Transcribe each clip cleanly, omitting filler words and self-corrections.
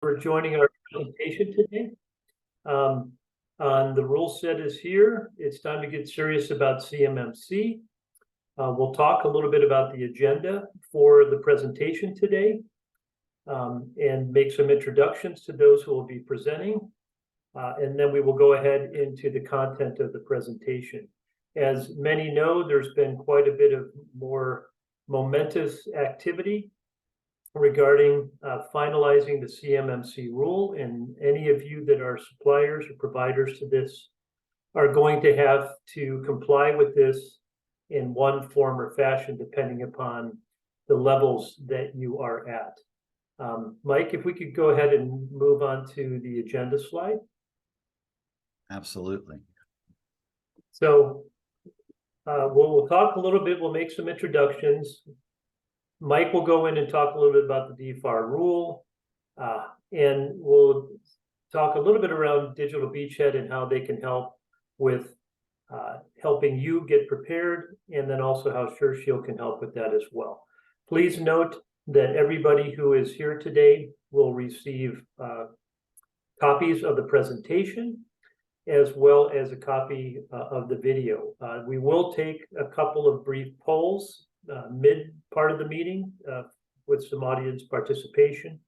For joining our presentation today. On the rule set is here. It's time to get serious about CMMC. We'll talk a little bit about the agenda for the presentation today and make some introductions to those who will be presenting. And then we will go ahead into the content of the presentation. As many know, there's been quite a bit of more momentous activity regarding finalizing the CMMC rule, and any of you that are suppliers or providers to this are going to have to comply with this in one form or fashion, depending upon the levels that you are at. Mike, if we could go ahead and move on to the agenda slide. Absolutely. So we'll talk a little bit, we'll make some introductions. Mike will go in and talk a little bit about the DFAR rule, and we'll talk a little bit around Digital Beachhead and how they can help with helping you get prepared, and then also how SureShield can help with that as well. Please note that everybody who is here today will receive copies of the presentation as well as a copy of the video. We will take a couple of brief polls mid part of the meeting with some audience participation.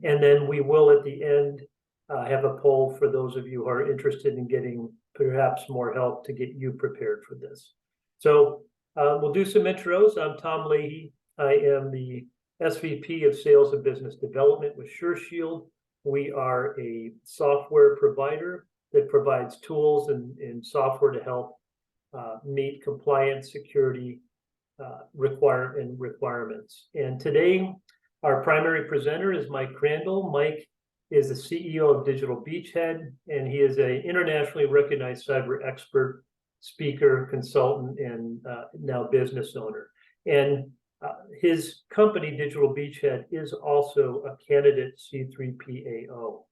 And then we will at the end have a poll for those of you who are interested in getting perhaps more help to get you prepared for this. So we'll do some intros. I'm Tom Leahy. I am the SVP of Sales and Business Development with SureShield. We are a software provider that provides tools and software to help meet compliance, security, requirements. And today, our primary presenter is Mike Crandall. Mike is the CEO of Digital Beachhead, and he is an internationally recognized cyber expert, speaker, consultant, and now business owner. And his company, Digital Beachhead, is also a candidate C3PAO.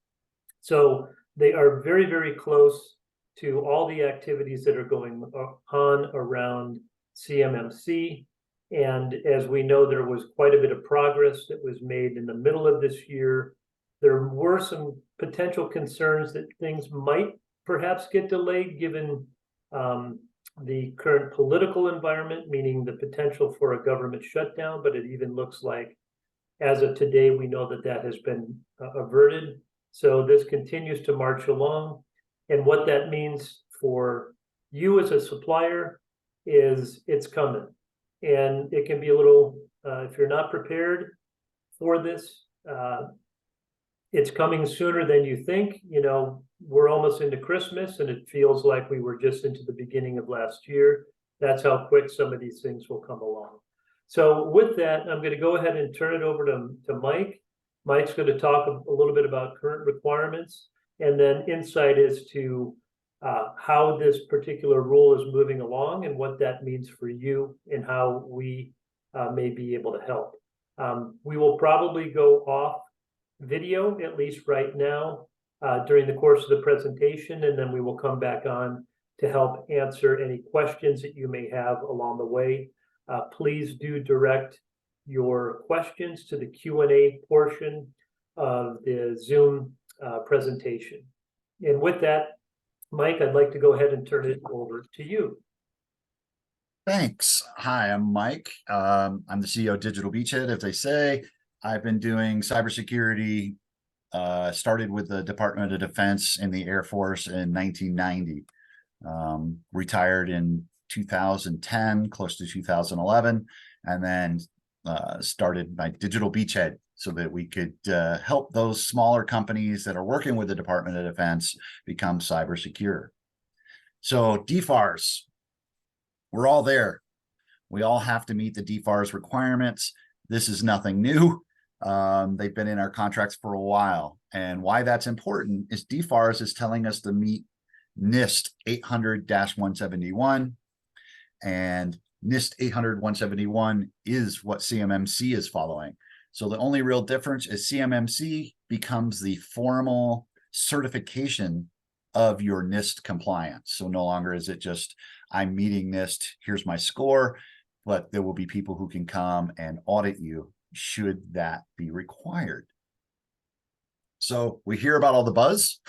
So they are very, very close to all the activities that are going on around CMMC. And as we know, there was quite a bit of progress that was made in the middle of this year. There were some potential concerns that things might perhaps get delayed given the current political environment, meaning the potential for a government shutdown, but it even looks like as of today, we know that that has been averted. So this continues to march along. And what that means for you as a supplier is it's coming. And it can be a little, if you're not prepared for this, it's coming sooner than you think. You know, we're almost into Christmas and it feels like we were just into the beginning of last year. That's how quick some of these things will come along. So with that, I'm going to go ahead and turn it over to Mike. Mike's going to talk a little bit about current requirements and then insight as to how this particular rule is moving along and what that means for you and how we may be able to help. We will probably go off video, at least right now, during the course of the presentation, and then we will come back on to help answer any questions that you may have along the way. Please do direct your questions to the Q&A portion of the Zoom presentation. And with that, Mike, I'd like to go ahead and turn it over to you. Thanks. Hi, I'm Mike. I'm the CEO of Digital Beachhead, as they say. I've been doing cybersecurity, started with the Department of Defense in the Air Force in 1990. Retired in 2010, close to 2011, and then started my Digital Beachhead so that we could help those smaller companies that are working with the Department of Defense become cyber secure. So DFARS, we're all there. We all have to meet the DFARS requirements. This is nothing new. They've been in our contracts for a while. And why that's important is DFARS is telling us to meet NIST 800-171. And NIST 800-171 is what CMMC is following. So the only real difference is CMMC becomes the formal certification of your NIST compliance. So no longer is it just, I'm meeting NIST, here's my score, but there will be people who can come and audit you should that be required. So we hear about all the buzz.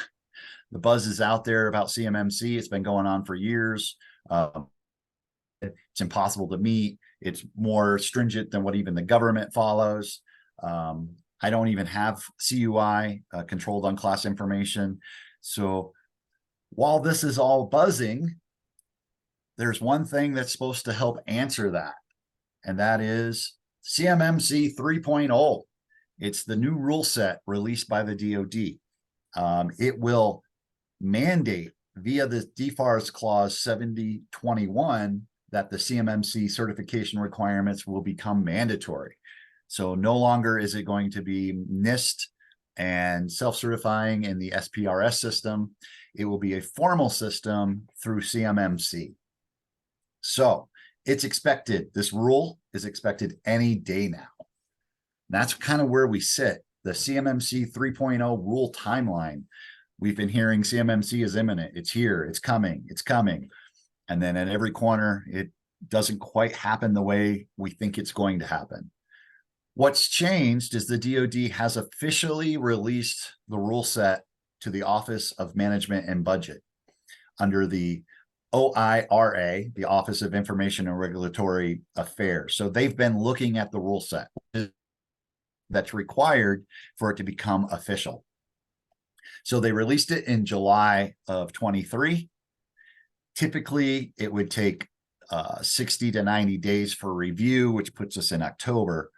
The buzz is out there about CMMC. It's been going on for years. It's impossible to meet. It's more stringent than what even the government follows. I don't even have CUI, controlled unclass information. So while this is all buzzing, there's one thing that's supposed to help answer that, and that is CMMC 3.0. It's the new rule set released by the DoD. It will mandate via the DFARS clause 7021 that the CMMC certification requirements will become mandatory. So no longer is it going to be NIST and self-certifying in the SPRS system. It will be a formal system through CMMC. So it's expected, this rule is expected any day now. That's kind of where we sit. The CMMC 3.0 rule timeline. We've been hearing CMMC is imminent. It's here, it's coming, it's coming. And then at every corner, it doesn't quite happen the way we think it's going to happen. What's changed is the DoD has officially released the rule set to the Office of Management and Budget under the OIRA, the Office of Information and Regulatory Affairs. So they've been looking at the rule set that's required for it to become official. So they released it in July of 23. Typically, it would take 60 to 90 days for review, which puts us in October.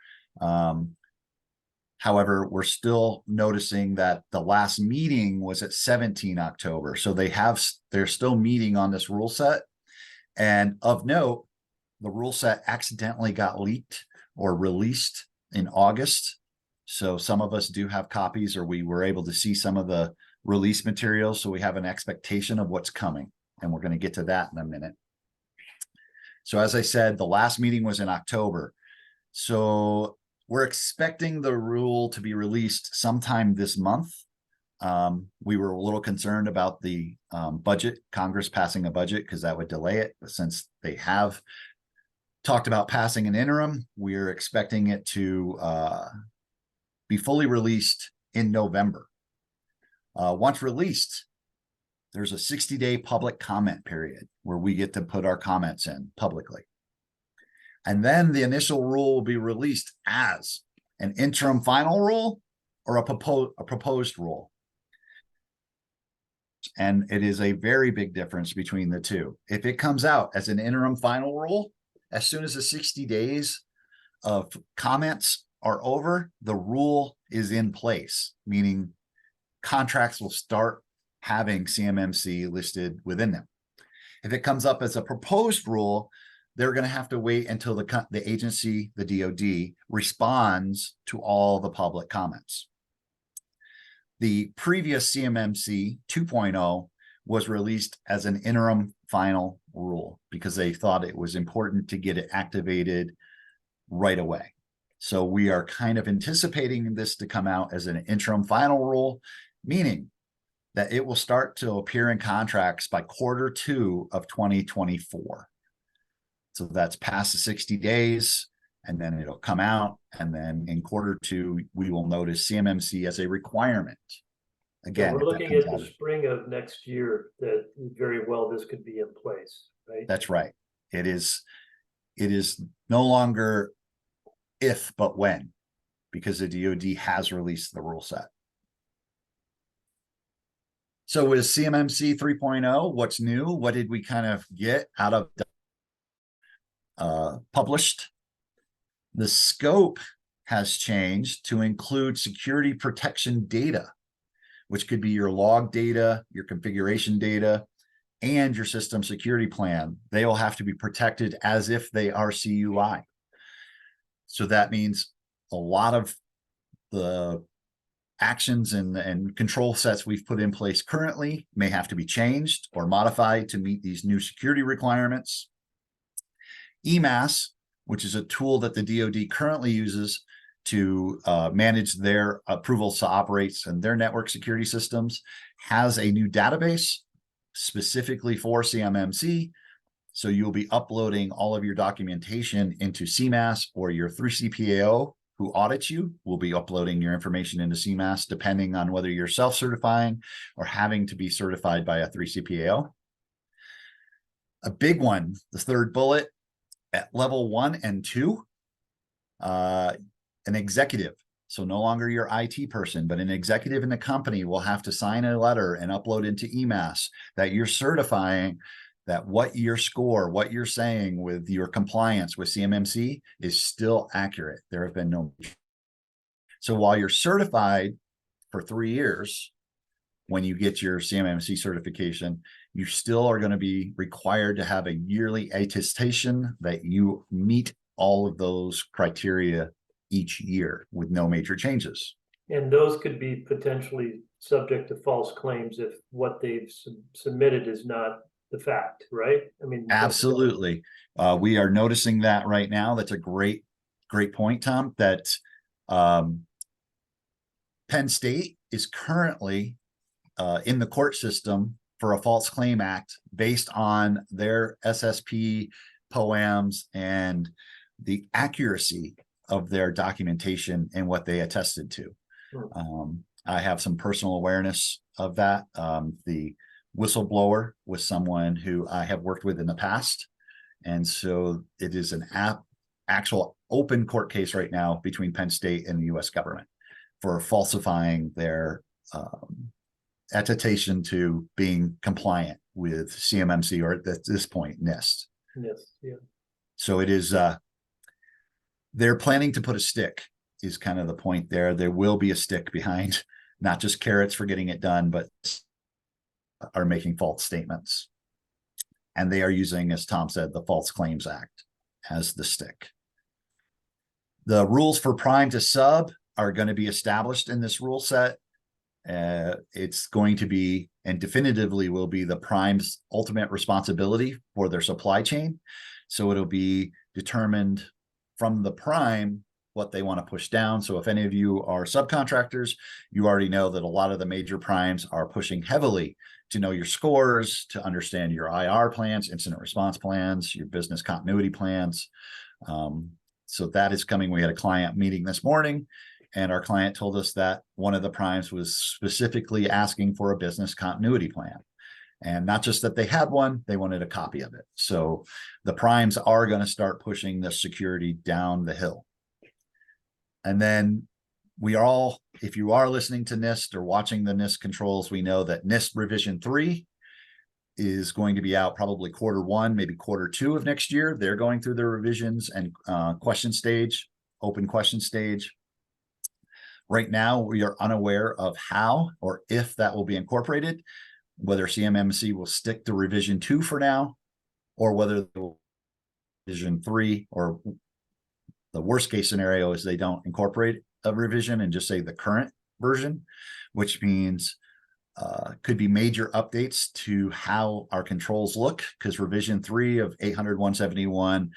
However, we're still noticing that the last meeting was at 17 October. So they're still meeting on this rule set. And of note, the rule set accidentally got leaked or released in August. So some of us do have copies, or we were able to see some of the release materials. So we have an expectation of what's coming. And we're going to get to that in a minute. So as I said, the last meeting was in October. So we're expecting the rule to be released sometime this month. We were a little concerned about the budget, Congress passing a budget, because that would delay it. But since they have talked about passing an interim, we're expecting it to be fully released in November. Once released, there's a 60-day public comment period where we get to put our comments in publicly. And then the initial rule will be released as an interim final rule or a proposed rule. And it is a very big difference between the two. If it comes out as an interim final rule, as soon as the 60 days of comments are over, the rule is in place, meaning contracts will start having CMMC listed within them. If it comes up as a proposed rule, they're going to have to wait until the agency, the DoD, responds to all the public comments. The previous CMMC 2.0 was released as an interim final rule because they thought it was important to get it activated right away. So we are kind of anticipating this to come out as an interim final rule, meaning that it will start to appear in contracts by Q2 of 2024. So that's past the 60 days, and then it'll come out. And then in Q2, we will notice CMMC as a requirement. Again, so we're looking at the spring of next year that very well this could be in place, right? That's right. It is no longer if, but when, because the DoD has released the rule set. So with CMMC 3.0, what's new? What did we kind of get out of the published? The scope has changed to include security protection data, which could be your log data, your configuration data, and your system security plan. They will have to be protected as if they are CUI. So that means a lot of the actions and control sets we've put in place currently may have to be changed or modified to meet these new security requirements. EMAS, which is a tool that the DoD currently uses to manage their approvals to operate and their network security systems, has a new database specifically for CMMC. So you'll be uploading all of your documentation into CMAS or your 3CPAO who audits you will be uploading your information into CMAS, depending on whether you're self-certifying or having to be certified by a 3CPAO. A big one, the third bullet, at level 1 and 2, an executive, so no longer your IT person, but an executive in the company will have to sign a letter and upload into EMAS that you're certifying that what your score, what you're saying with your compliance with CMMC is still accurate. There have been no. So while you're certified for 3 years, when you get your CMMC certification, you still are going to be required to have a yearly attestation that you meet all of those criteria each year with no major changes. And those could be potentially subject to false claims if what they've submitted is not the fact, right? I mean, absolutely. We are noticing that right now. That's a great point, Tom, that Penn State is currently in the court system for a false claim act based on their SSP POAMs and the accuracy of their documentation and what they attested to. I have some personal awareness of that. The whistleblower was someone who I have worked with in the past. And so it is an actual open court case right now between Penn State and the US government for falsifying their attestation to being compliant with CMMC, or at this point, NIST. Yes, yeah. So it is, they're planning to put a stick is kind of the point there. There will be a stick behind, not just carrots for getting it done, but are making false statements. And they are using, as Tom said, the False Claims Act as the stick. The rules for prime to sub are going to be established in this rule set. It's going to be, and definitively will be, the prime's ultimate responsibility for their supply chain. So it'll be determined from the prime what they want to push down. So if any of you are subcontractors, you already know that a lot of the major primes are pushing heavily to know your scores, to understand your IR plans, incident response plans, your business continuity plans. So that is coming. We had a client meeting this morning, and our client told us that one of the primes was specifically asking for a business continuity plan. And not just that they had one, they wanted a copy of it. So the primes are going to start pushing the security down the hill. And then we are all, if you are listening to NIST or watching the NIST controls, we know that NIST revision 3 is going to be out probably Q1, maybe Q2 of next year. They're going through their revisions and question stage, open question stage. Right now, we are unaware of how or if that will be incorporated, whether CMMC will stick to revision 2 for now, or whether revision 3, or the worst case scenario is they don't incorporate a revision and just say the current version, which means could be major updates to how our controls look, because revision 3 of 800.171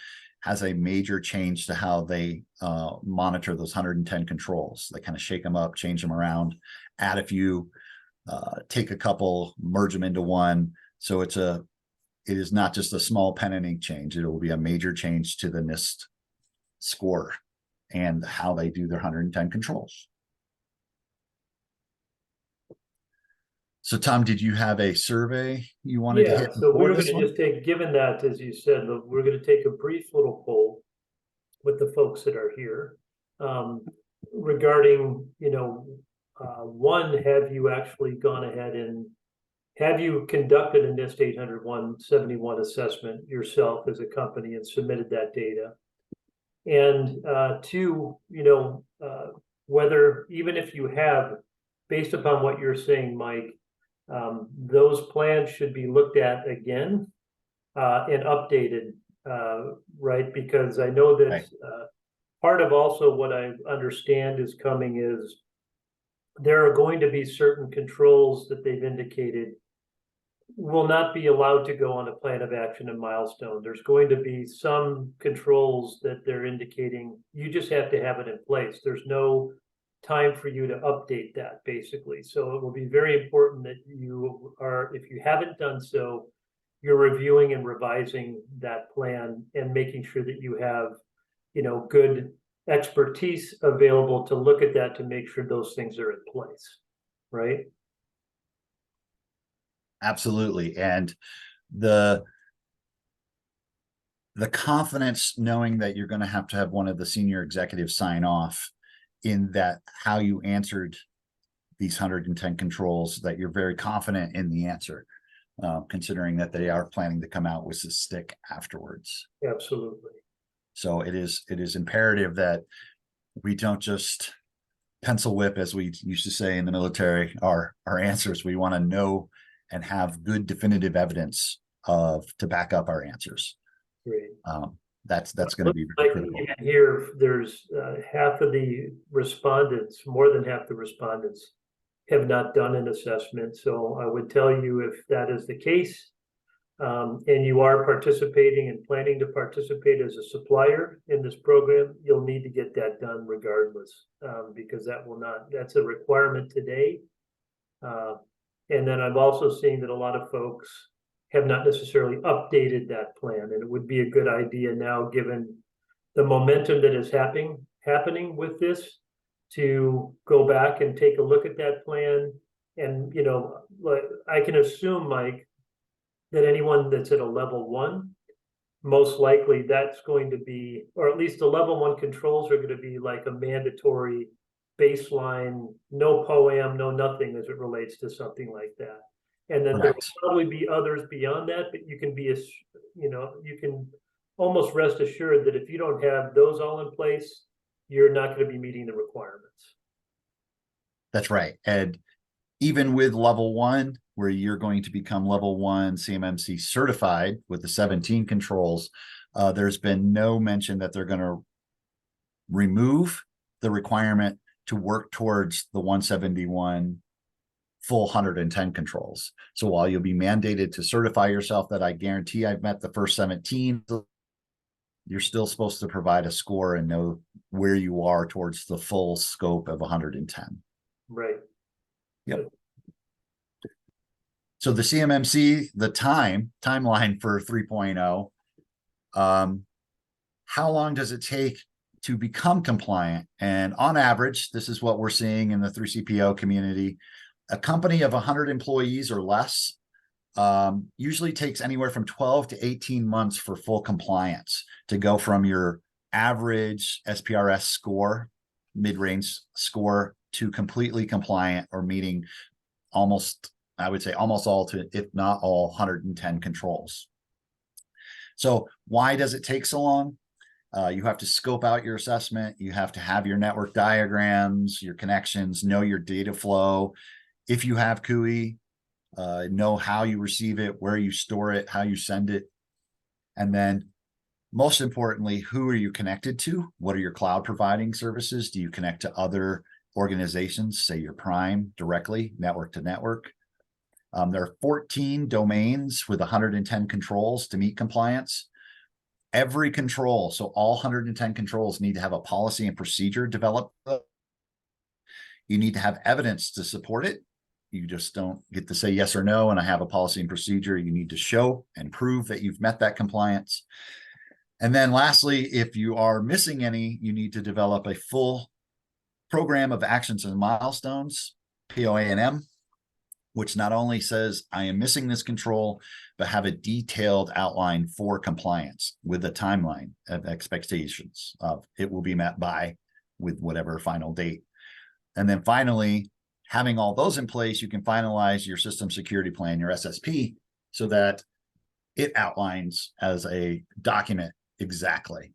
has a major change to how they monitor those 110 controls. They kind of shake them up, change them around, add a few, take a couple, merge them into one. So it is not just a small pen and ink change. It will be a major change to the NIST score and how they do their 110 controls. So Tom, did you have a survey you wanted to hit? So we're going to just take, given that, as you said, we're going to take a brief little poll with the folks that are here regarding, one, have you actually gone ahead and have you conducted a NIST 800.171 assessment yourself as a company and submitted that data? And two, whether, even if you have, based upon what you're saying, Mike, those plans should be looked at again and updated, right? Because I know that part of also what I understand is coming is there are going to be certain controls that they've indicated will not be allowed to go on a plan of action and milestone. There's going to be some controls that they're indicating you just have to have it in place. There's no time for you to update that, basically. So it will be very important that you are, if you haven't done so, you're reviewing and revising that plan and making sure that you have, good expertise available to look at that to make sure those things are in place, right? Absolutely. And the confidence knowing that you're going to have one of the senior executives sign off in that how you answered these 110 controls, that you're very confident in the answer, considering that they are planning to come out with the stick afterwards. Absolutely. So it is imperative that we don't just pencil whip, as we used to say in the military, our answers. We want to know and have good definitive evidence to back up our answers. Great. That's going to be very critical. Even here, there's half of the respondents, more than half the respondents, have not done an assessment. So I would tell you, if that is the case, and you are participating and planning to participate as a supplier in this program, you'll need to get that done regardless, because that's a requirement today. And then I've also seen that a lot of folks have not necessarily updated that plan, and it would be a good idea now, given the momentum that is happening with this, to go back and take a look at that plan. And, like, I can assume, Mike, that anyone that's at a level 1, most likely that's going to be, or at least the level 1 controls are going to be like a mandatory baseline, no POAM, no nothing as it relates to something like that. And then there will probably be others beyond that, but you can you can almost rest assured that if you don't have those all in place, you're not going to be meeting the requirements. That's right. And even with level 1, where you're going to become level 1 CMMC certified with the 17 controls, there's been no mention that they're going to remove the requirement to work towards the 171 full 110 controls. So while you'll be mandated to certify yourself that I guarantee I've met the first 17, you're still supposed to provide a score and know where you are towards the full scope of 110. Right. Yep. So the CMMC, the timeline for 3.0, how long does it take to become compliant? And on average, this is what we're seeing in the 3CPO community. A company of 100 employees or less usually takes anywhere from 12 to 18 months for full compliance, to go from your average SPRS score, mid-range score, to completely compliant or meeting almost, I would say almost all to, if not all, 110 controls. So why does it take so long? You have to scope out your assessment. You have to have your network diagrams, your connections, know your data flow. If you have CUI, know how you receive it, where you store it, how you send it. And then most importantly, who are you connected to? What are your cloud providing services? Do you connect to other organizations, say your Prime directly, network to network? There are 14 domains with 110 controls to meet compliance. Every control, so all 110 controls, need to have a policy and procedure developed. You need to have evidence to support it. You just don't get to say yes or no, and I have a policy and procedure. You need to show and prove that you've met that compliance. And then lastly, if you are missing any, you need to develop a full program of actions and milestones, POA&M, which not only says I am missing this control, but have a detailed outline for compliance with a timeline of expectations of it will be met by, with whatever final date. And then finally, having all those in place, you can finalize your system security plan, your SSP, so that it outlines as a document exactly.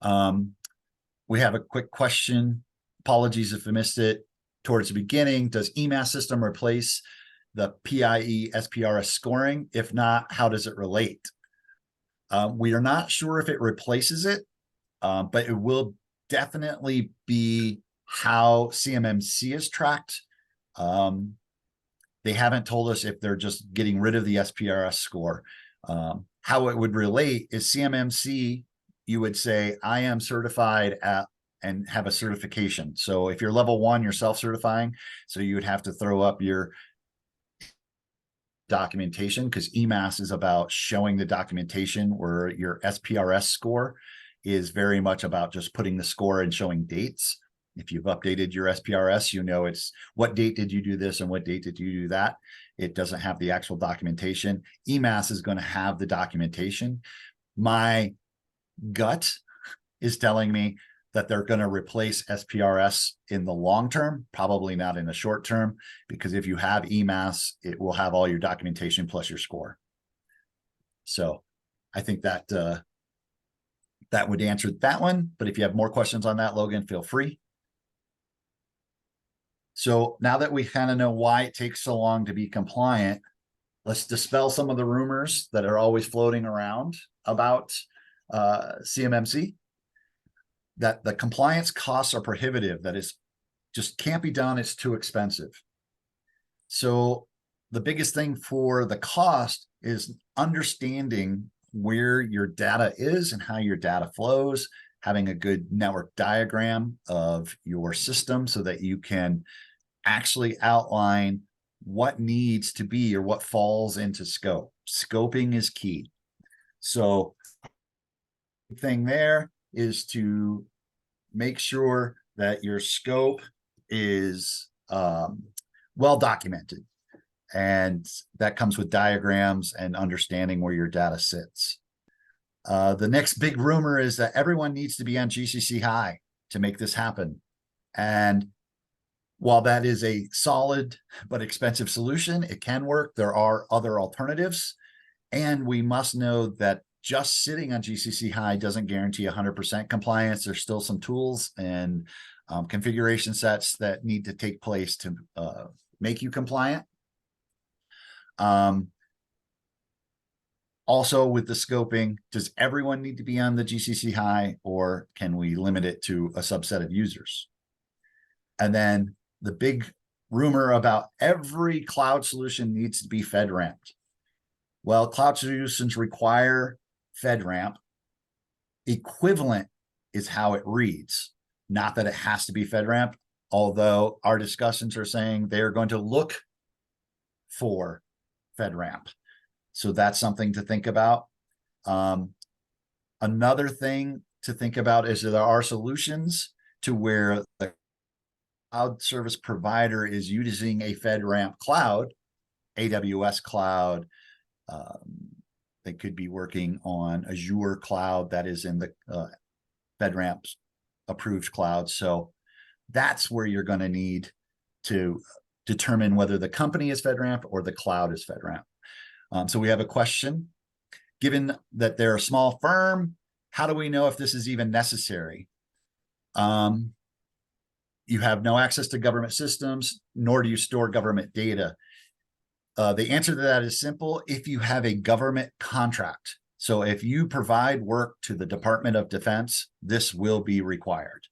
We have a quick question. Apologies if I missed it. Towards the beginning, does EMAS system replace the PIE SPRS scoring? If not, how does it relate? We are not sure if it replaces it, but it will definitely be how CMMC is tracked. They haven't told us if they're just getting rid of the SPRS score. How it would relate is CMMC, you would say, I am certified at, and have a certification. So if you're level 1, you're self-certifying. So you would have to throw up your documentation, because EMAS is about showing the documentation or your SPRS score is very much about just putting the score and showing dates. If you've updated your SPRS, you know it's what date did you do this and what date did you do that. It doesn't have the actual documentation. EMAS is going to have the documentation. My gut is telling me that they're going to replace SPRS in the long term, probably not in the short term, because if you have EMAS, it will have all your documentation plus your score. So I think that that would answer that one. But if you have more questions on that, Logan, feel free. So now that we kind of know why it takes so long to be compliant, let's dispel some of the rumors that are always floating around about CMMC. That the compliance costs are prohibitive, that is just can't be done, it's too expensive. So the biggest thing for the cost is understanding where your data is and how your data flows, having a good network diagram of your system so that you can actually outline what needs to be or what falls into scope. Scoping is key. So the thing there is to make sure that your scope is well documented. And that comes with diagrams and understanding where your data sits. The next big rumor is that everyone needs to be on GCC high to make this happen. And while that is a solid but expensive solution, it can work. There are other alternatives. And we must know that just sitting on GCC high doesn't guarantee 100% compliance. There's still some tools and configuration sets that need to take place to make you compliant. Also with the scoping, does everyone need to be on the GCC high, or can we limit it to a subset of users? And then the big rumor about every cloud solution needs to be FedRAMPed. Well, cloud solutions require FedRAMP. Equivalent is how it reads, not that it has to be FedRAMP, although our discussions are saying they're going to look for FedRAMP. So that's something to think about. Another thing to think about is that there are solutions to where the cloud service provider is using a FedRAMP cloud, AWS cloud. They could be working on Azure cloud that is in the FedRAMP approved cloud. So that's where you're going to need to determine whether the company is FedRAMP or the cloud is FedRAMP. So we have a question. Given that they're a small firm, how do we know if this is even necessary? You have no access to government systems, nor do you store government data. The answer to that is simple. If you have a government contract, so if you provide work to the Department of Defense, this will be required.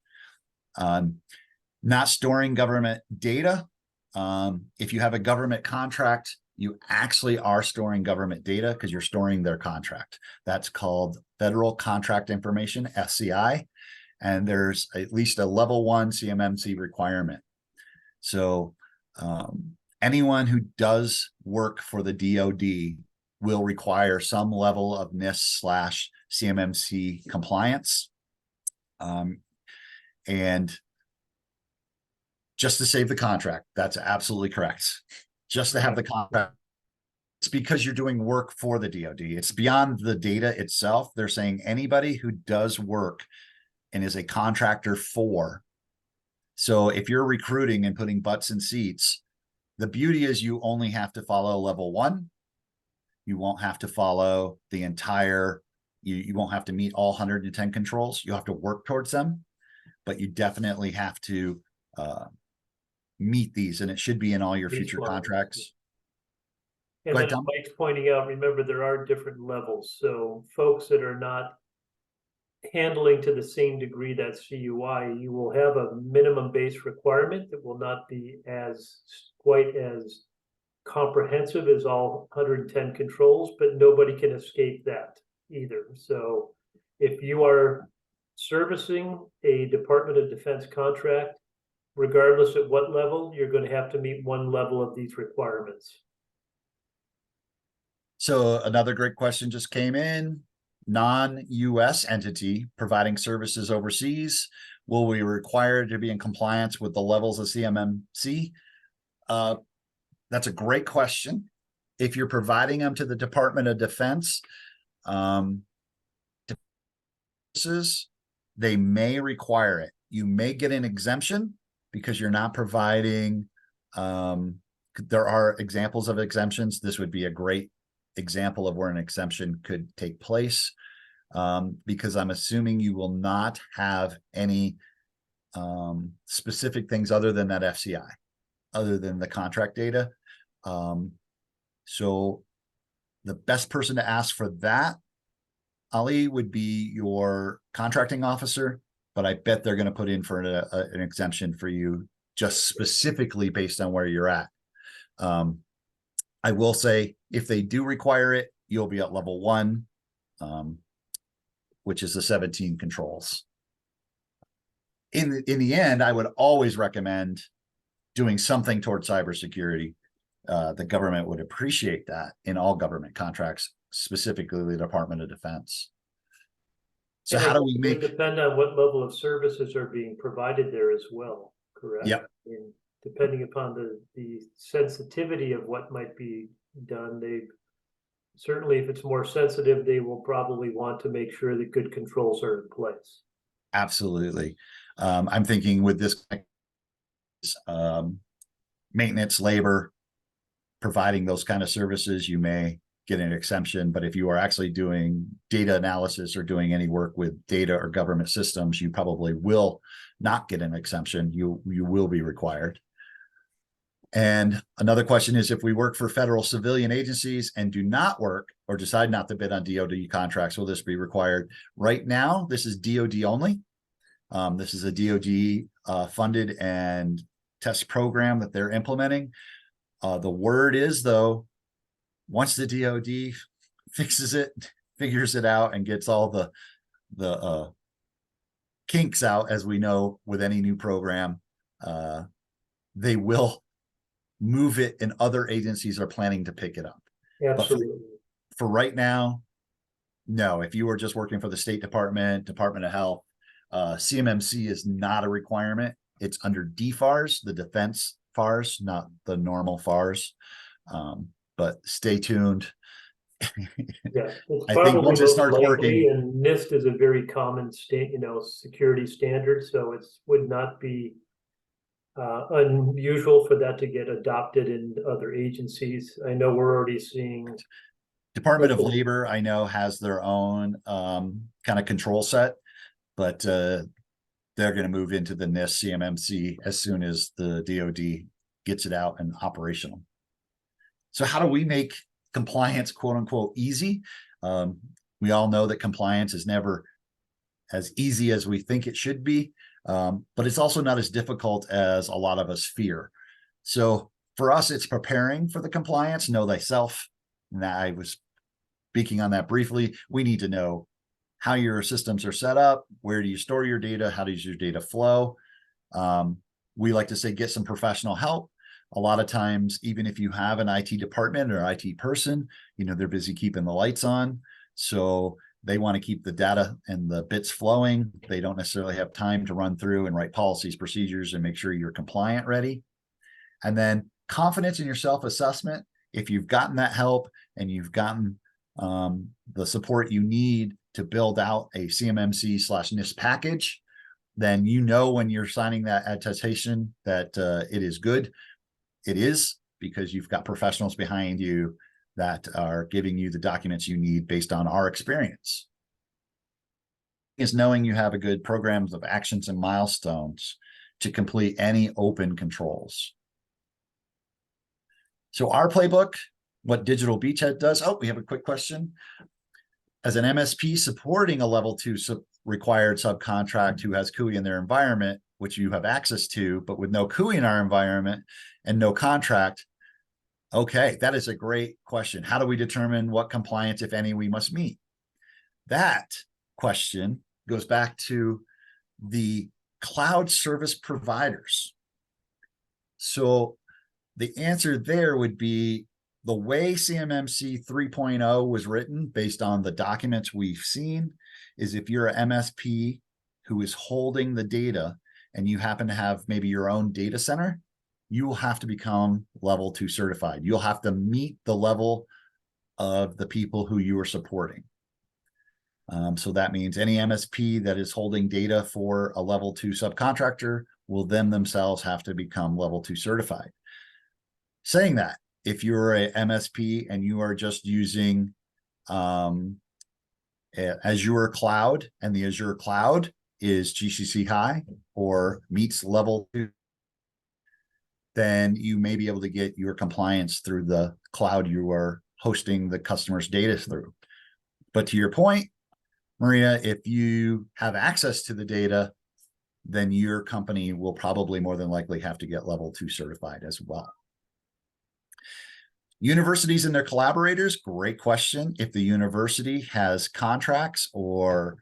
Not storing government data. If you have a government contract, you actually are storing government data because you're storing their contract. That's called Federal Contract Information, FCI. And there's at least a level 1 CMMC requirement. So anyone who does work for the DoD will require some level of NIST/CMMC compliance. And just to save the contract, that's absolutely correct. Just to have the contract. It's because you're doing work for the DoD. It's beyond the data itself. They're saying anybody who does work and is a contractor for. So if you're recruiting and putting butts in seats, the beauty is you only have to follow level 1. You won't have to follow the entire, you won't have to meet all 110 controls. You have to work towards them, but you definitely have to meet these, and it should be in all your future contracts. And then Mike's pointing out, remember, there are different levels. So folks that are not handling to the same degree that CUI, you will have a minimum base requirement that will not be as quite as comprehensive as all 110 controls, but nobody can escape that either. So if you are servicing a Department of Defense contract, regardless at what level, you're going to have to meet one level of these requirements. So another great question just came in. non-US entity providing services overseas, will we require to be in compliance with the levels of CMMC? That's a great question. If you're providing them to the Department of Defense, they may require it. You may get an exemption because you're not providing, there are examples of exemptions. This would be a great example of where an exemption could take place, because I'm assuming you will not have any specific things other than that FCI, other than the contract data. So the best person to ask for that, Ali, would be your contracting officer, but I bet they're going to put in for an exemption for you just specifically based on where you're at. I will say if they do require it, you'll be at level 1, which is the 17 controls. In the end, I would always recommend doing something towards cybersecurity. The government would appreciate that in all government contracts, specifically the Department of Defense. So how do we make it depend on what level of services are being provided there as well, correct? Yep. And depending upon the sensitivity of what might be done, they certainly, if it's more sensitive, they will probably want to make sure that good controls are in place. Absolutely. I'm thinking with this maintenance labor, providing those kind of services, you may get an exemption. But if you are actually doing data analysis or doing any work with data or government systems, you probably will not get an exemption. You will be required. And another question is, if we work for federal civilian agencies and do not work or decide not to bid on DoD contracts, will this be required? Right now, this is DoD only. This is a DoD funded and test program that they're implementing. The word is, though, once the DoD fixes it, figures it out, and gets all the kinks out, as we know with any new program, they will move it, and other agencies are planning to pick it up. Absolutely. But for right now, no. If you were just working for the State Department, Department of Health, CMMC is not a requirement. It's under DFARS, the defense FARS, not the normal FARS. But stay tuned. Yeah, it's I think once it most starts likely, working, and NIST is a very common state, security standard, so it would not be unusual for that to get adopted in other agencies. I know we're already seeing Department of Labor, I know, has their own kind of control set, but they're going to move into the NIST CMMC as soon as the DoD gets it out and operational. So how do we make compliance, quote unquote, easy? We all know that compliance is never as easy as we think it should be, but it's also not as difficult as a lot of us fear. So for us, it's preparing for the compliance, know thyself. And I was speaking on that briefly. We need to know how your systems are set up, where do you store your data, how does your data flow? We like to say, get some professional help. A lot of times, even if you have an IT department or IT person, they're busy keeping the lights on. So they want to keep the data and the bits flowing. They don't necessarily have time to run through and write policies, procedures, and make sure you're compliant ready. And then confidence in your self-assessment. If you've gotten that help and you've gotten the support you need to build out a CMMC/NIST package, then when you're signing that attestation that it is good. It is, because you've got professionals behind you that are giving you the documents you need based on our experience. Is knowing you have a good programs of actions and milestones to complete any open controls. So our playbook, what Digital Beachhead does. Oh, we have a quick question. As an MSP supporting a level 2 required subcontract who has CUI in their environment, which you have access to, but with no CUI in our environment and no contract. Okay, that is a great question. How do we determine what compliance, if any, we must meet? That question goes back to the cloud service providers. So the answer there would be, the way CMMC 3.0 was written, based on the documents we've seen, is if you're an MSP who is holding the data and you happen to have maybe your own data center, you will have to become level 2 certified. You'll have to meet the level of the people who you are supporting. So that means any MSP that is holding data for a level 2 subcontractor will themselves have to become level 2 certified. Saying that, if you're a MSP and you are just using Azure Cloud, and the Azure Cloud is GCC high or meets level 2, then you may be able to get your compliance through the cloud you are hosting the customer's data through. But to your point, Maria, if you have access to the data, then your company will probably more than likely have to get level 2 certified as well. Universities and their collaborators, great question. If the university has contracts or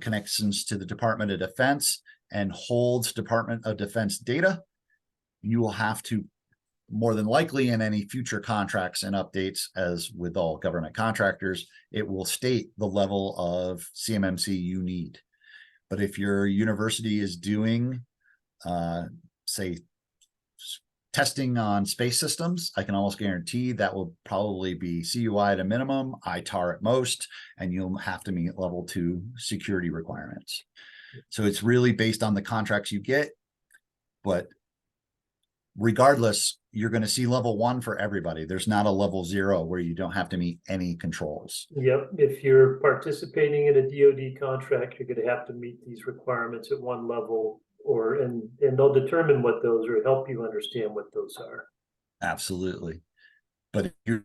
connections to the Department of Defense and holds Department of Defense data, you will have to, more than likely in any future contracts and updates, as with all government contractors, it will state the level of CMMC you need. But if your university is doing, say, testing on space systems, I can almost guarantee that will probably be CUI at a minimum, ITAR at most, and you'll have to meet level 2 security requirements. So it's really based on the contracts you get, but regardless, you're going to see level 1 for everybody. There's not a level 0 where you don't have to meet any controls. Yep. If you're participating in a DoD contract, you're going to have to meet these requirements at one level, and they'll determine what those are, help you understand what those are. Absolutely. But if you're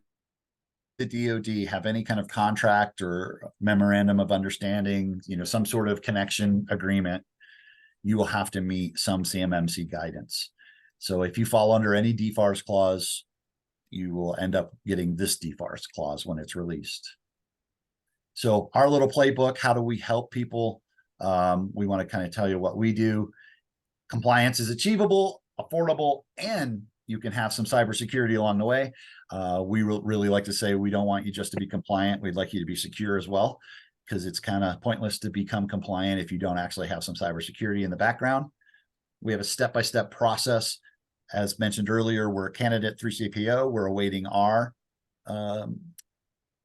the DoD have any kind of contract or memorandum of understanding, some sort of connection agreement, you will have to meet some CMMC guidance. So if you fall under any DFARS clause, you will end up getting this DFARS clause when it's released. So our little playbook, how do we help people? We want to kind of tell you what we do. Compliance is achievable, affordable, and you can have some cybersecurity along the way. We really like to say we don't want you just to be compliant. We'd like you to be secure as well, because it's kind of pointless to become compliant if you don't actually have some cybersecurity in the background. We have a step-by-step process. As mentioned earlier, we're a candidate through CPO. We're awaiting our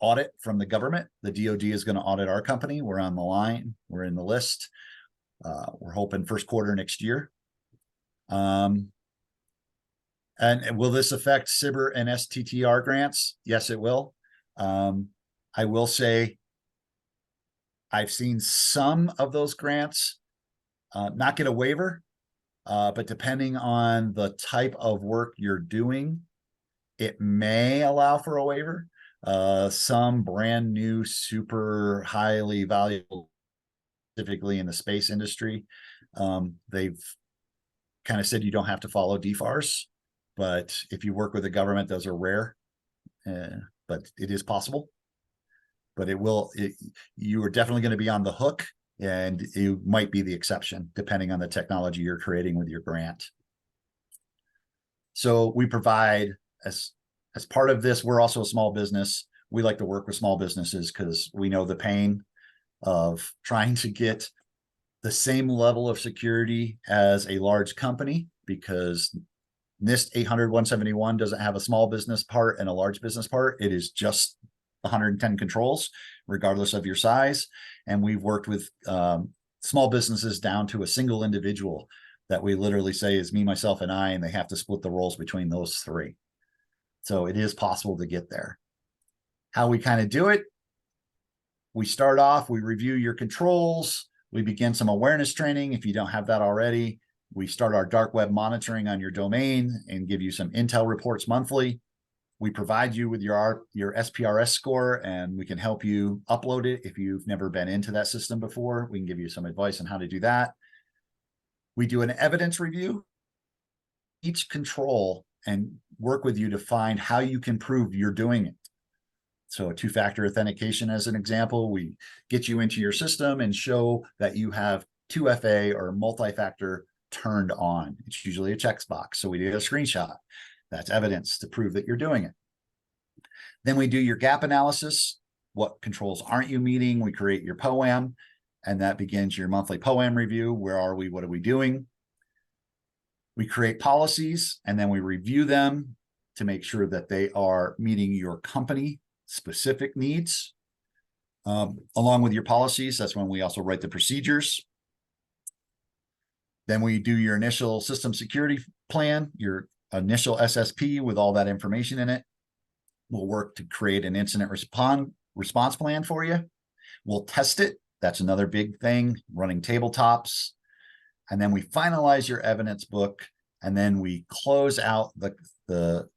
audit from the government. The DoD is going to audit our company. We're on the line. We're in the list. We're hoping first quarter next year. And will this affect SBIR and STTR grants? Yes, it will. I will say I've seen some of those grants not get a waiver, but depending on the type of work you're doing, it may allow for a waiver. Some brand new, super highly valuable, specifically in the space industry, they've kind of said you don't have to follow DFARS, but if you work with the government, those are rare, but it is possible. But you are definitely going to be on the hook, and you might be the exception depending on the technology you're creating with your grant. So we provide, as part of this, we're also a small business. We like to work with small businesses because we know the pain of trying to get the same level of security as a large company, because NIST 800-171 doesn't have a small business part and a large business part. It is just 110 controls, regardless of your size. And we've worked with small businesses down to a single individual that we literally say is me, myself, and I, and they have to split the roles between those 3. So it is possible to get there. How we kind of do it, we start off, we review your controls, we begin some awareness training. If you don't have that already, we start our dark web monitoring on your domain and give you some intel reports monthly. We provide you with your SPRS score, and we can help you upload it. If you've never been into that system before, we can give you some advice on how to do that. We do an evidence review each control and work with you to find how you can prove you're doing it. So a 2-factor authentication, as an example, we get you into your system and show that you have 2FA or multi-factor turned on. It's usually a checkbox. So we did a screenshot. That's evidence to prove that you're doing it. Then we do your gap analysis. What controls aren't you meeting? We create your POAM, and that begins your monthly POAM review. Where are we? What are we doing? We create policies, and then we review them to make sure that they are meeting your company specific needs. Along with your policies, that's when we also write the procedures. Then we do your initial system security plan, your initial SSP with all that information in it. We'll work to create an incident response plan for you. We'll test it. That's another big thing, running tabletops. And then we finalize your evidence book, and then we close out the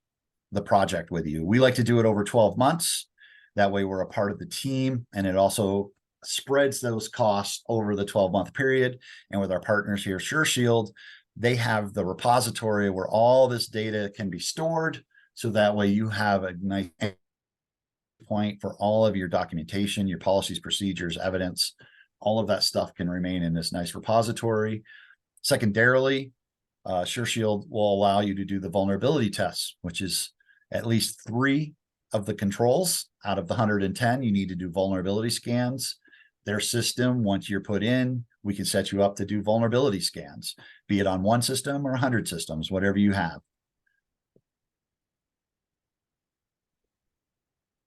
project with you. We like to do it over 12 months. That way we're a part of the team, and it also spreads those costs over the 12-month period. And with our partners here, SureShield, they have the repository where all this data can be stored. So that way you have a nice point for all of your documentation, your policies, procedures, evidence, all of that stuff can remain in this nice repository. Secondarily, SureShield will allow you to do the vulnerability tests, which is at least 3 of the controls out of the 110. You need to do vulnerability scans. Their system, once you're put in, we can set you up to do vulnerability scans, be it on 1 system or 100 systems, whatever you have.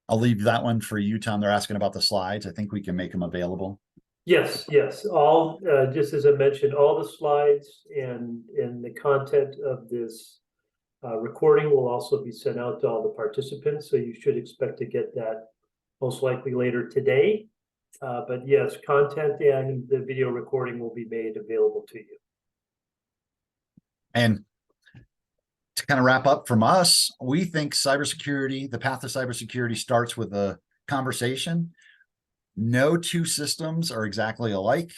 I'll leave that one for you, Tom. They're asking about the slides. I think we can make them available. Yes, yes. All just as I mentioned, all the slides and the content of this recording will also be sent out to all the participants. So you should expect to get that most likely later today. But yes, content and the video recording will be made available to you. And to kind of wrap up from us, we think cybersecurity, the path to cybersecurity starts with a conversation. No 2 systems are exactly alike.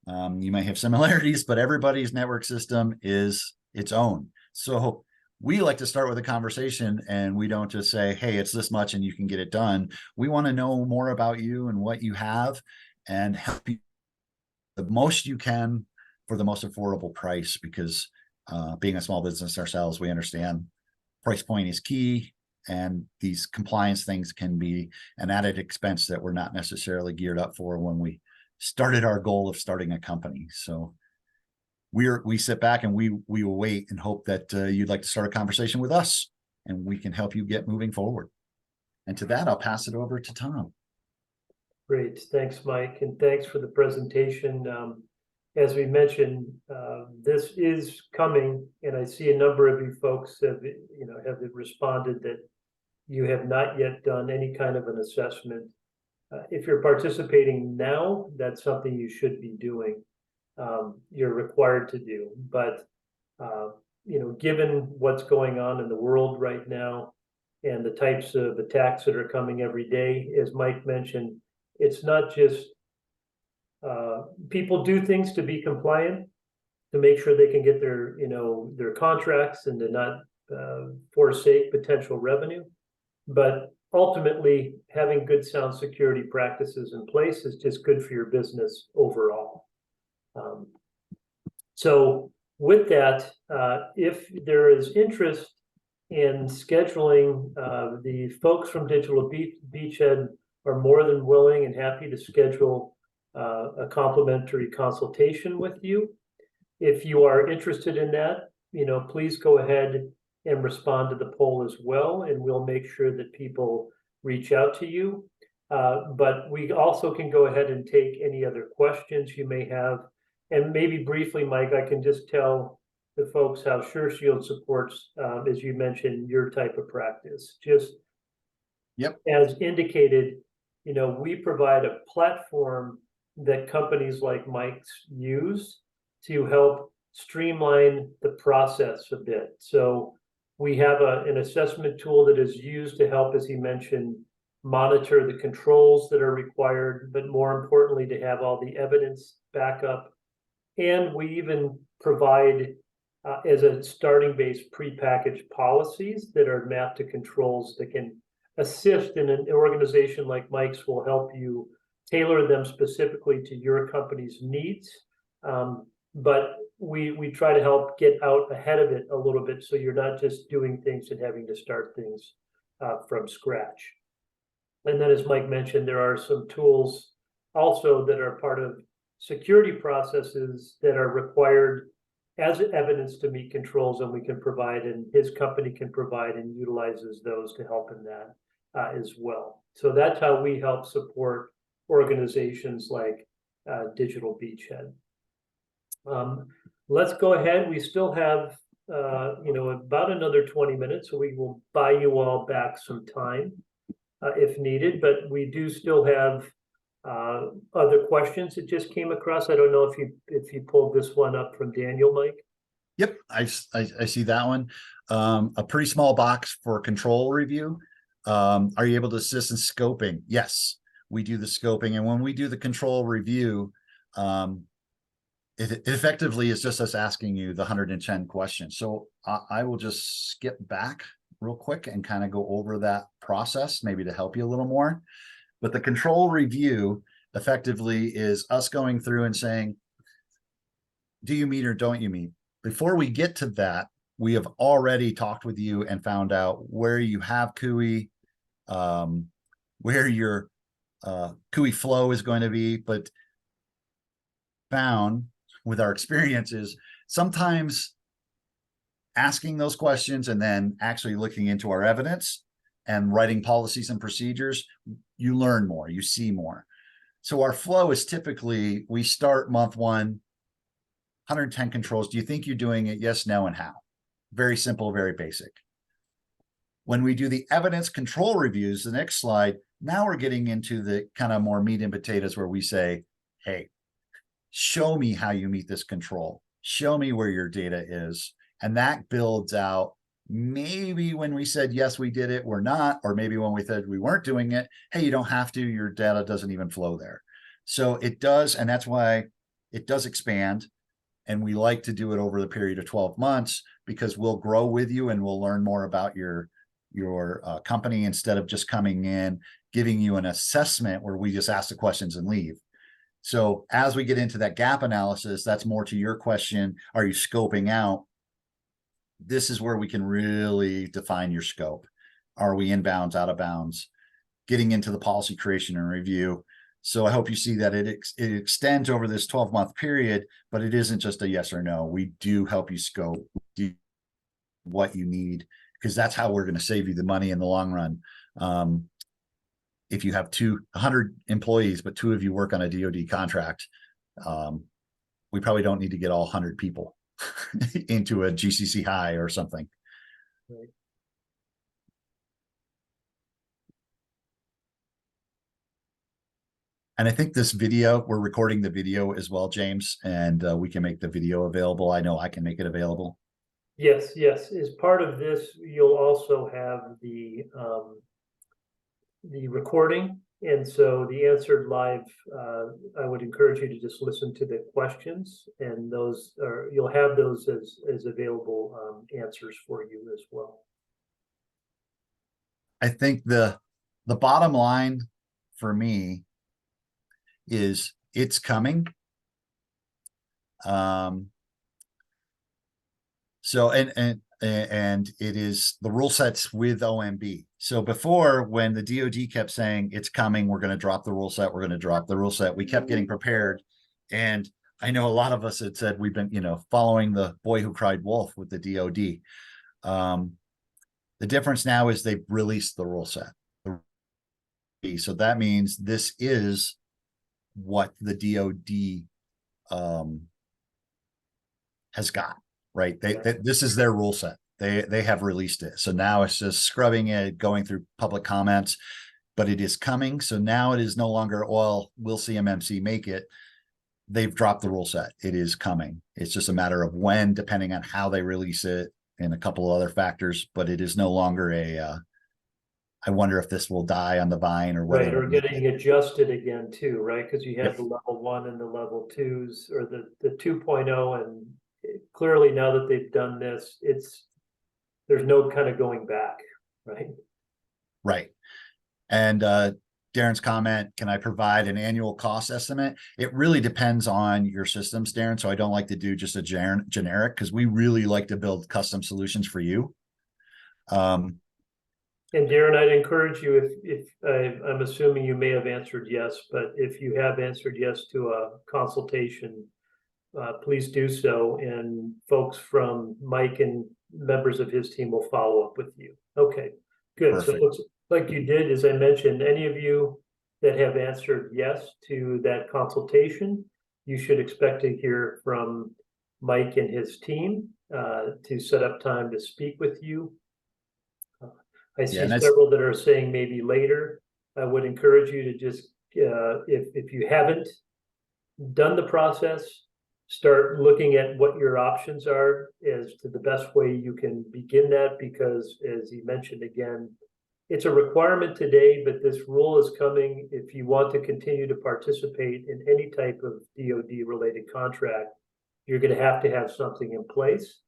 You may have similarities, but everybody's network system is its own. So we like to start with a conversation, and we don't just say, hey, it's this much and you can get it done. We want to know more about you and what you have and help you the most you can for the most affordable price, because being a small business ourselves, we understand price point is key, and these compliance things can be an added expense that we're not necessarily geared up for when we started our goal of starting a company. So we sit back and we will wait and hope that you'd like to start a conversation with us, and we can help you get moving forward. And to that, I'll pass it over to Tom. Great, thanks, Mike, and thanks for the presentation. As we mentioned, this is coming, and I see a number of you folks have responded that you have not yet done any kind of an assessment. If you're participating now, that's something you should be doing. You're required to do, but given what's going on in the world right now and the types of attacks that are coming every day, as Mike mentioned, it's not just people do things to be compliant, to make sure they can get their contracts and to not forsake potential revenue. But ultimately, having good sound security practices in place is just good for your business overall. So with that, if there is interest in scheduling, the folks from Digital Beachhead are more than willing and happy to schedule a complimentary consultation with you. If you are interested in that, please go ahead and respond to the poll as well, and we'll make sure that people reach out to you. But we also can go ahead and take any other questions you may have. And maybe briefly, Mike, I can just tell the folks how SureShield supports, as you mentioned, your type of practice. Just as indicated, we provide a platform that companies like Mike's use to help streamline the process a bit. So we have an assessment tool that is used to help, as he mentioned, monitor the controls that are required, but more importantly, to have all the evidence backup. And we even provide, as a starting base, prepackaged policies that are mapped to controls that can assist in an organization like Mike's will help you tailor them specifically to your company's needs. But we try to help get out ahead of it a little bit, so you're not just doing things and having to start things from scratch. And then, as Mike mentioned, there are some tools also that are part of security processes that are required as evidence to meet controls, and we can provide, and his company can provide and utilizes those to help in that as well. So that's how we help support organizations like Digital Beachhead. Let's go ahead. We still have about another 20 minutes, so we will buy you all back some time if needed, but we do still have other questions that just came across. I don't know if you pulled this one up from Daniel, Mike. Yep, I see that one. A pretty small box for control review. Are you able to assist in scoping? Yes, we do the scoping, and when we do the control review, it effectively is just us asking you the 110 questions. So I will just skip back real quick and kind of go over that process, maybe to help you a little more. But the control review effectively is us going through and saying, do you meet or don't you meet? Before we get to that, we have already talked with you and found out where you have CUI, where your CUI flow is going to be, but found with our experiences, sometimes asking those questions and then actually looking into our evidence and writing policies and procedures, you learn more, you see more. So our flow is typically, we start month 1, 110 controls. Do you think you're doing it? Yes, no, and how? Very simple, very basic. When we do the evidence control reviews, the next slide, now we're getting into the kind of more meat and potatoes where we say, hey, show me how you meet this control. Show me where your data is. And that builds out, maybe when we said, yes, we did it, we're not, or maybe when we said we weren't doing it, hey, you don't have to, your data doesn't even flow there. So it does, and that's why it does expand. And we like to do it over the period of 12 months because we'll grow with you and we'll learn more about your company instead of just coming in, giving you an assessment where we just ask the questions and leave. So as we get into that gap analysis, that's more to your question. Are you scoping out? This is where we can really define your scope. Are we inbounds, out of bounds? Getting into the policy creation and review. So I hope you see that it extends over this 12-month period, but it isn't just a yes or no. We do help you scope what you need, because that's how we're going to save you the money in the long run. If you have 200 employees, but 2 of you work on a DoD contract, we probably don't need to get all 100 people into a GCC high or something. Right. And I think this video, we're recording the video as well, James, and we can make the video available. I know I can make it available. Yes, yes. As part of this, you'll also have the recording. And so the Answered Live, I would encourage you to just listen to the questions, and those are, you'll have those as available answers for you as well. I think the bottom line for me is it's coming. So and it is the rule sets with OMB. So before, when the DoD kept saying it's coming, we're going to drop the rule set, we're going to drop the rule set, we kept getting prepared. And I know a lot of us had said we've been, following the boy who cried wolf with the DoD. The difference now is they've released the rule set. So that means this is what the DoD has got, right? This is their rule set. They have released it. So now it's just scrubbing it, going through public comments, but it is coming. So now it is no longer, well, will CMMC make it? They've dropped the rule set. It is coming. It's just a matter of when, depending on how they release it and a couple of other factors, but it is no longer I wonder if this will die on the vine or whether. Right, or getting adjusted again too, right? Because you have the level 1 and the level 2s, or the 2.0, and clearly now that they've done this, there's no kind of going back, right? Right. And Darren's comment, can I provide an annual cost estimate? It really depends on your systems, Darren. So I don't like to do just a generic, because we really like to build custom solutions for you. And Darren, I'd encourage you, I'm assuming you may have answered yes, but if you have answered yes to a consultation, please do so, and folks from Mike and members of his team will follow up with you. Okay, good. So it Perfect. looks like you did, as I mentioned, any of you that have answered yes to that consultation, you should expect to hear from Mike and his team to set up time to speak with you. I see and that's several that are saying maybe later. I would encourage you to just, if you haven't done the process, start looking at what your options are as to the best way you can begin that, because as he mentioned again, it's a requirement today, but this rule is coming. If you want to continue to participate in any type of DoD related contract, you're going to have something in place.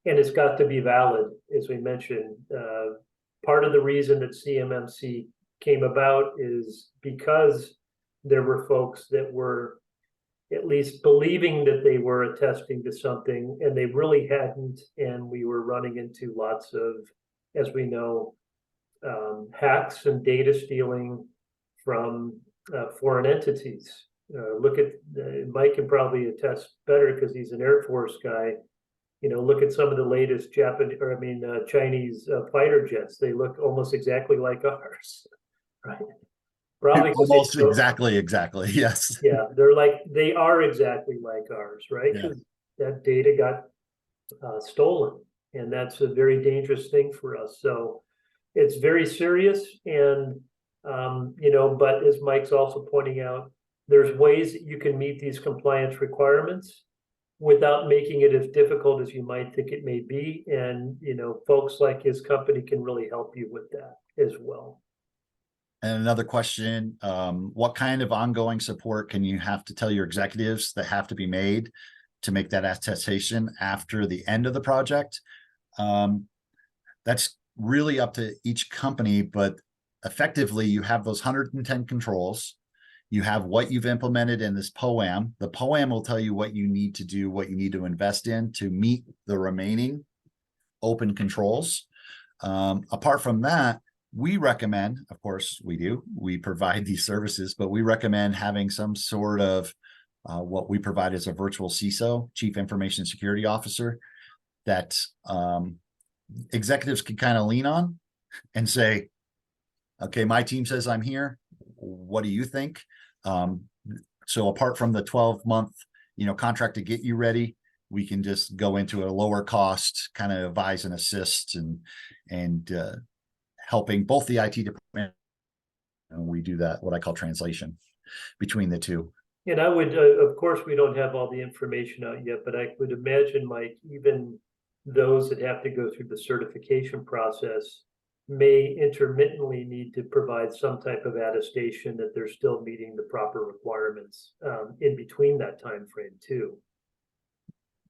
And it's got to be valid, as we mentioned. Part of the reason that CMMC came about is because there were folks that were at least believing that they were attesting to something and they really hadn't. And we were running into lots of, as we know, hacks and data stealing from foreign entities. Look at Mike can probably attest better because he's an Air Force guy. You know, look at some of the latest Chinese fighter jets. They look almost exactly like ours, right? Probably almost exactly. Yes. Yeah, they are exactly like ours, right? Yeah. Because that data got stolen, and that's a very dangerous thing for us. So it's very serious, and but as Mike's also pointing out, there's ways that you can meet these compliance requirements without making it as difficult as you might think it may be. And, folks like his company can really help you with that as well. And another question, what kind of ongoing support can you have to tell your executives that have to be made to make that attestation after the end of the project? That's really up to each company, but effectively you have those 110 controls. You have what you've implemented in this POAM. The POAM will tell you what you need to do, what you need to invest in to meet the remaining open controls. Apart from that, we recommend, of course, we provide these services, but we recommend having some sort of what we provide as a virtual CISO, Chief Information Security Officer, that executives can kind of lean on and say, okay, my team says I'm here. What do you think? So apart from the 12-month, contract to get you ready, we can just go into a lower cost kind of advise and assist and helping both the IT department, and we do that, what I call translation between the two. And I would, of course, we don't have all the information out yet, but I would imagine, Mike, even those that have to go through the certification process may intermittently need to provide some type of attestation that they're still meeting the proper requirements in between that time frame too.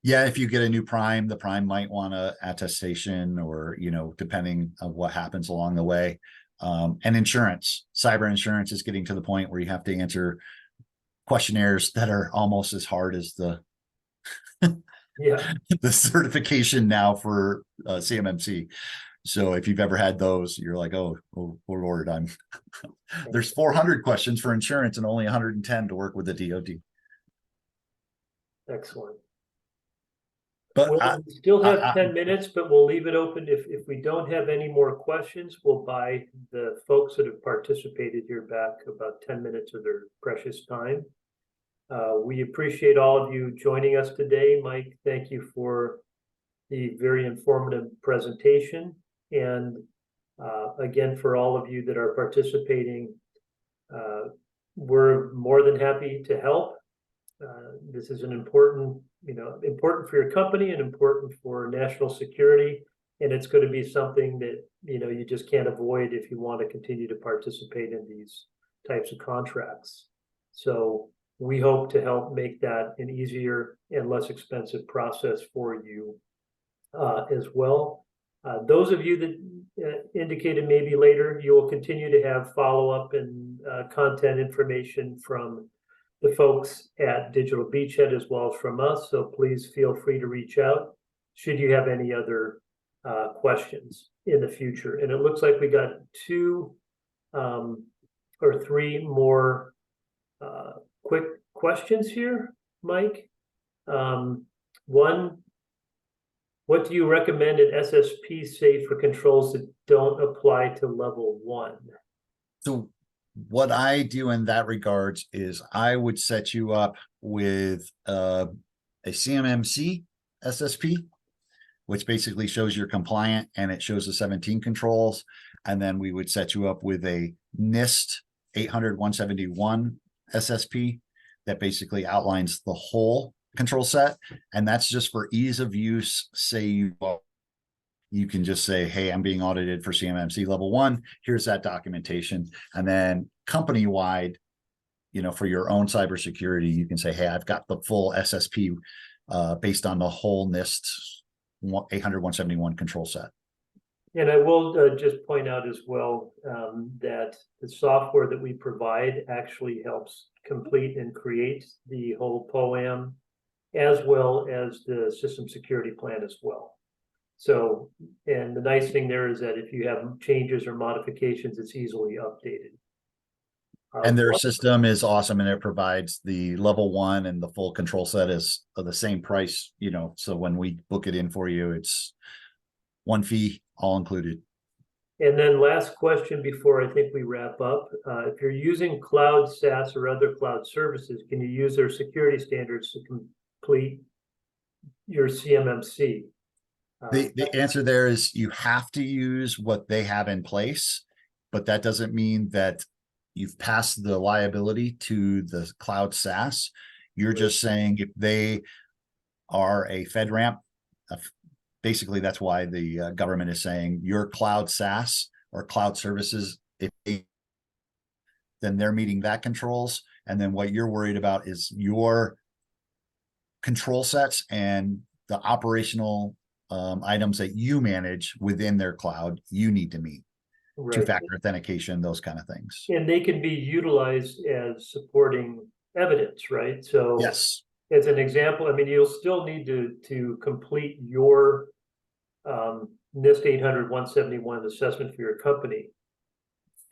Yeah, if you get a new prime, the prime might want a attestation, or depending on what happens along the way. And insurance, cyber insurance is getting to the point where you have to answer questionnaires that are almost as hard as the the certification now for CMMC. So if you've ever had those, you're like, oh Lord, there's 400 questions for insurance and only 110 to work with the DoD. Excellent. But we still have 10 minutes, but we'll leave it open. If we don't have any more questions, we'll buy the folks that have participated here back about 10 minutes of their precious time. We appreciate all of you joining us today. Mike, thank you for the very informative presentation. And again, for all of you that are participating, we're more than happy to help. This is an important for your company and important for national security. And it's going to be something that, you just can't avoid if you want to continue to participate in these types of contracts. So we hope to help make that an easier and less expensive process for you as well. Those of you that indicated maybe later, you will continue to have follow-up and content information from the folks at Digital Beachhead as well as from us. So please feel free to reach out should you have any other questions in the future. And it looks like we got 2 or 3 more quick questions here, Mike. One, what do you recommend an SSP say for controls that don't apply to level 1? So what I do in that regards is I would set you up with a CMMC SSP, which basically shows you're compliant and it shows the 17 controls. And then we would set you up with a NIST 800-171 SSP that basically outlines the whole control set. And that's just for ease of use. Say you can just say, hey, I'm being audited for CMMC level 1. Here's that documentation. And then company-wide, for your own cybersecurity, you can say, hey, I've got the full SSP based on the whole NIST 800-171 control set. And I will just point out as well that the software that we provide actually helps complete and create the whole POAM, as well as the system security plan as well. So, and the nice thing there is that if you have changes or modifications, it's easily updated. And their system is awesome, and it provides the level 1 and the full control set is the same price, so when we book it in for you, it's one fee, all included. And then last question before I think we wrap up. If you're using cloud SaaS or other cloud services, can you use their security standards to complete your CMMC? The answer there is you have to use what they have in place, but that doesn't mean that you've passed the liability to the cloud SaaS. You're just saying if they are a FedRAMP, basically that's why the government is saying your cloud SaaS or cloud services, then they're meeting that controls. And then what you're worried about is your control sets and the operational items that you manage within their cloud, you need to meet. Right. Two-factor authentication, those kind of things. And they can be utilized as supporting evidence, right? So yes, as an example, I mean, you'll still need to complete your NIST 800-171 assessment for your company.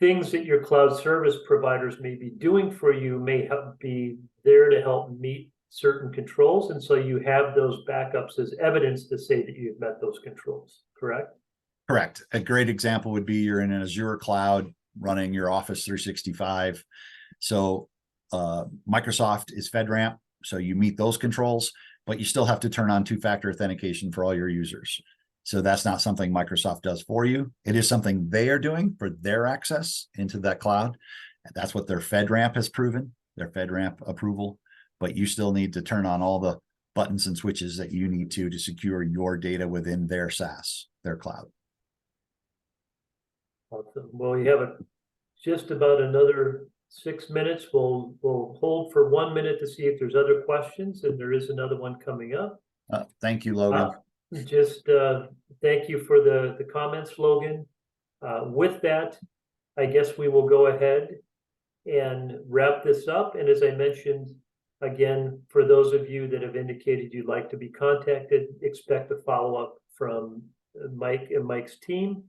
Things that your cloud service providers may be doing for you may be there to help meet certain controls. And so you have those backups as evidence to say that you've met those controls, correct? Correct. A great example would be you're in an Azure cloud running your Office 365. So Microsoft is FedRAMP, so you meet those controls, but you still have to turn on two-factor authentication for all your users. So that's not something Microsoft does for you. It is something they are doing for their access into that cloud. And that's what their FedRAMP has proven, their FedRAMP approval. But you still need to turn on all the buttons and switches that you need to secure your data within their SaaS, their cloud. Awesome. Well, you have just about another 6 minutes. We'll hold for 1 minute to see if there's other questions, and there is another one coming up. Thank you, Logan. Thank you for the comments, Logan. With that, I guess we will go ahead and wrap this up. And as I mentioned, again, for those of you that have indicated you'd like to be contacted, expect a follow-up from Mike and Mike's team.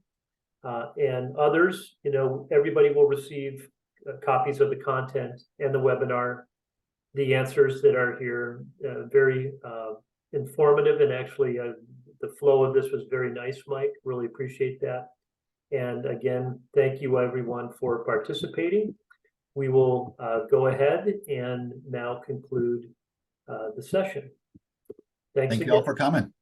And others, everybody will receive copies of the content and the webinar. The answers that are here, very informative, and actually the flow of this was very nice, Mike. Really appreciate that. And again, thank you everyone for participating. We will go ahead and now conclude the session. Thank you all for coming.